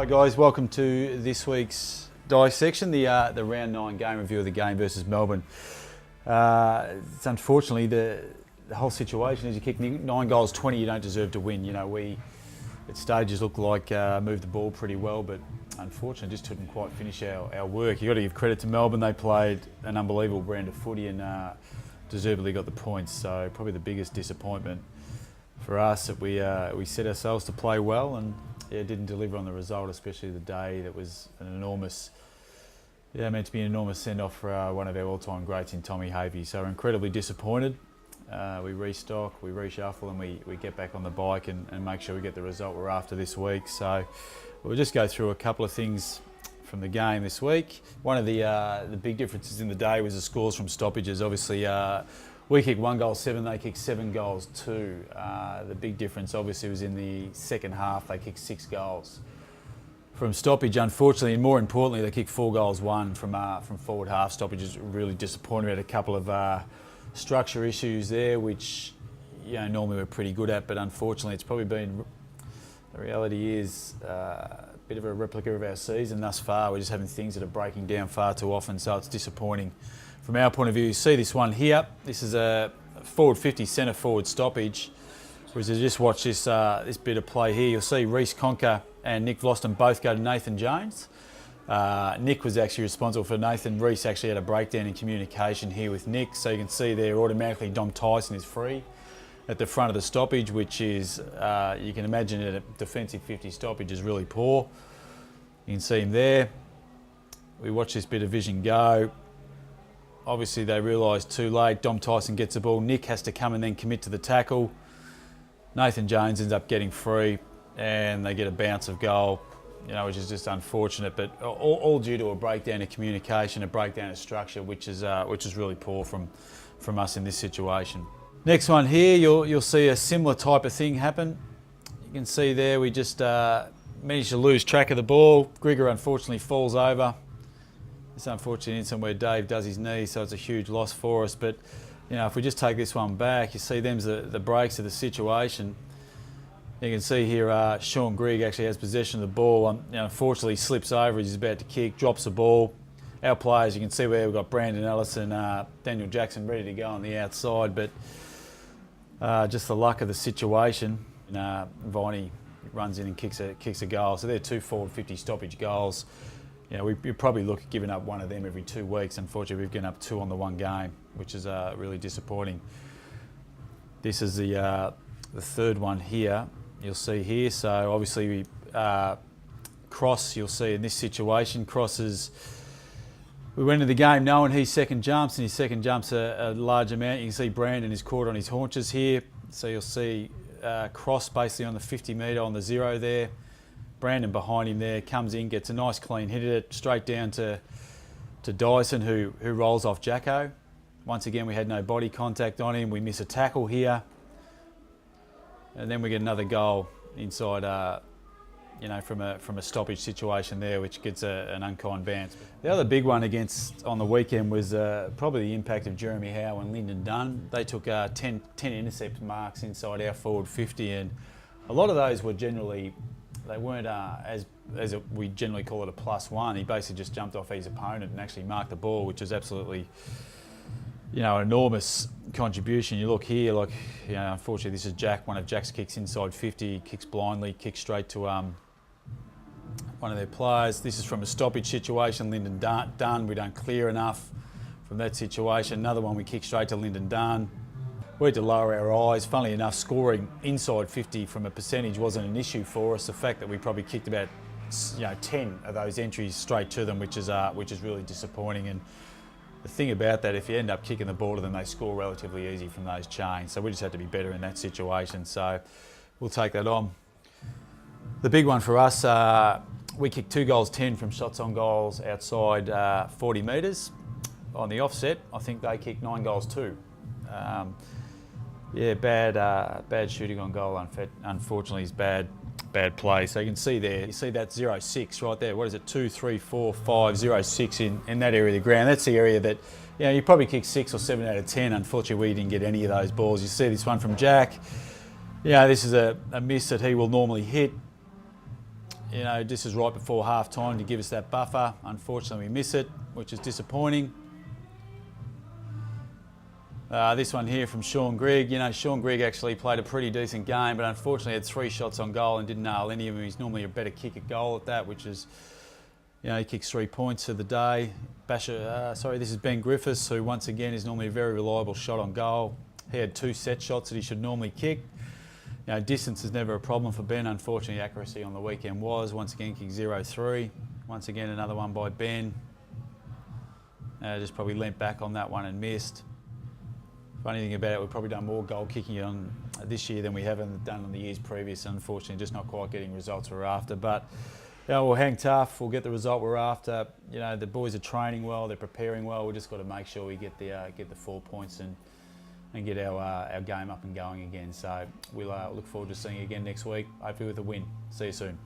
Hi guys, welcome to this week's Dissection, the round 9 game review of the game versus Melbourne. It's unfortunately the whole situation is you kick 9 goals 20, you don't deserve to win. You know, we at stages looked like moved the ball pretty well, but unfortunately just couldn't quite finish our work. You've got to give credit to Melbourne. They played an unbelievable brand of footy and deservedly got the points. So probably the biggest disappointment for us that we set ourselves to play well and didn't deliver on the result, especially the day that was an enormous, meant to be an enormous send-off for one of our all-time greats in Tommy Havey. So we're incredibly disappointed. We restock, we reshuffle, and we get back on the bike and make sure we get the result we're after this week. So we'll just go through a couple of things from the game this week. One of the big differences in the day was the scores from stoppages. Obviously, we kicked 1 goal 7, they kicked 7 goals 2. The big difference obviously was in the second half, they kicked 6 goals from stoppage, unfortunately, and more importantly, they kicked 4 goals 1 from forward half stoppages. Really disappointing. We had a couple of structure issues there, which normally we're pretty good at, but unfortunately it's probably been, the reality is, a bit of a replica of our season thus far. We're just having things that are breaking down far too often, so it's disappointing. From our point of view, you see this one here. This is a forward 50 centre forward stoppage. Whereas you just watch this bit of play here, you'll see Reece Conker and Nick Vlosten both go to Nathan Jones. Nick was actually responsible for Nathan. Reece actually had a breakdown in communication here with Nick. So you can see there automatically Dom Tyson is free at the front of the stoppage, which is, you can imagine at a defensive 50 stoppage is really poor. You can see him there. We watch this bit of vision go. Obviously they realised too late, Dom Tyson gets the ball, Nick has to come and then commit to the tackle. Nathan Jones ends up getting free and they get a bounce of goal, which is just unfortunate, but all due to a breakdown of communication, a breakdown of structure, which is really poor from us in this situation. Next one here, you'll see a similar type of thing happen. You can see there we just managed to lose track of the ball. Grigor unfortunately falls over. It's unfortunate incident where Dave does his knee, so it's a huge loss for us. But if we just take this one back, you see them's the breaks of the situation. You can see here Sean Grigg actually has possession of the ball. Unfortunately, he slips over as he's about to kick, drops the ball. Our players, you can see where we've got Brandon Ellis and Daniel Jackson ready to go on the outside, but just the luck of the situation. Viney runs in and kicks a goal. So they're 2 forward 50 stoppage goals. We probably look at giving up one of them every 2 weeks. Unfortunately, we've given up 2 on the one game, which is really disappointing. This is the third one here. You'll see here. So obviously, we Cross. You'll see in this situation, Cross we went into the game knowing he second jumps, and his second jumps a large amount. You can see Brandon is caught on his haunches here. So you'll see Cross basically on the 50 metre on the 0 there. Brandon behind him there, comes in, gets a nice clean hit at it, straight down to Dyson, who rolls off Jacko. Once again, we had no body contact on him. We miss a tackle here. And then we get another goal inside, from a stoppage situation there, which gets an unkind bounce. The other big one on the weekend was probably the impact of Jeremy Howe and Lyndon Dunn. They took 10 intercept marks inside our forward 50, and a lot of those were generally, they weren't as we generally call it a +1. He basically just jumped off his opponent and actually marked the ball, which is absolutely, an enormous contribution. You look here, unfortunately this is Jack. One of Jack's kicks inside 50, kicks blindly, kicks straight to one of their players. This is from a stoppage situation. Lyndon Dunn, we don't clear enough from that situation. Another one we kick straight to Lyndon Dunn. We had to lower our eyes. Funnily enough, scoring inside 50 from a percentage wasn't an issue for us. The fact that we probably kicked about 10 of those entries straight to them, which is really disappointing. And the thing about that, if you end up kicking the ball to them, they score relatively easy from those chains. So we just had to be better in that situation. So we'll take that on. The big one for us, we kicked 2 goals 10 from shots on goals outside 40 metres. On the offset, I think they kicked 9 goals 2. Bad shooting on goal, unfortunately, is bad play. So you can see there, you see that 0-6 right there. What is it, 2, 3, 4, 5, 0-6 in that area of the ground. That's the area that, you probably kick 6 or 7 out of 10. Unfortunately, we didn't get any of those balls. You see this one from Jack. This is a miss that he will normally hit. You know, this is right before half time to give us that buffer. Unfortunately, we miss it, which is disappointing. This one here from Sean Grigg. You know, Sean Grigg actually played a pretty decent game, but unfortunately had 3 shots on goal and didn't nail any of them. He's normally a better kick at goal at that, which is, you know, he kicks 3 points of the day. This is Ben Griffiths, who once again is normally a very reliable shot on goal. He had 2 set shots that he should normally kick. You know, distance is never a problem for Ben. Unfortunately, accuracy on the weekend was. Once again, kicked 0-3. Once again, another one by Ben. Just probably leant back on that one and missed. Funny thing about it, we've probably done more goal kicking on this year than we haven't done on the years previous. Unfortunately, just not quite getting results we're after. But you know, we'll hang tough. We'll get the result we're after. You know, the boys are training well. They're preparing well. We've just got to make sure we get the 4 points and get our game up and going again. So we'll look forward to seeing you again next week, hopefully with a win. See you soon.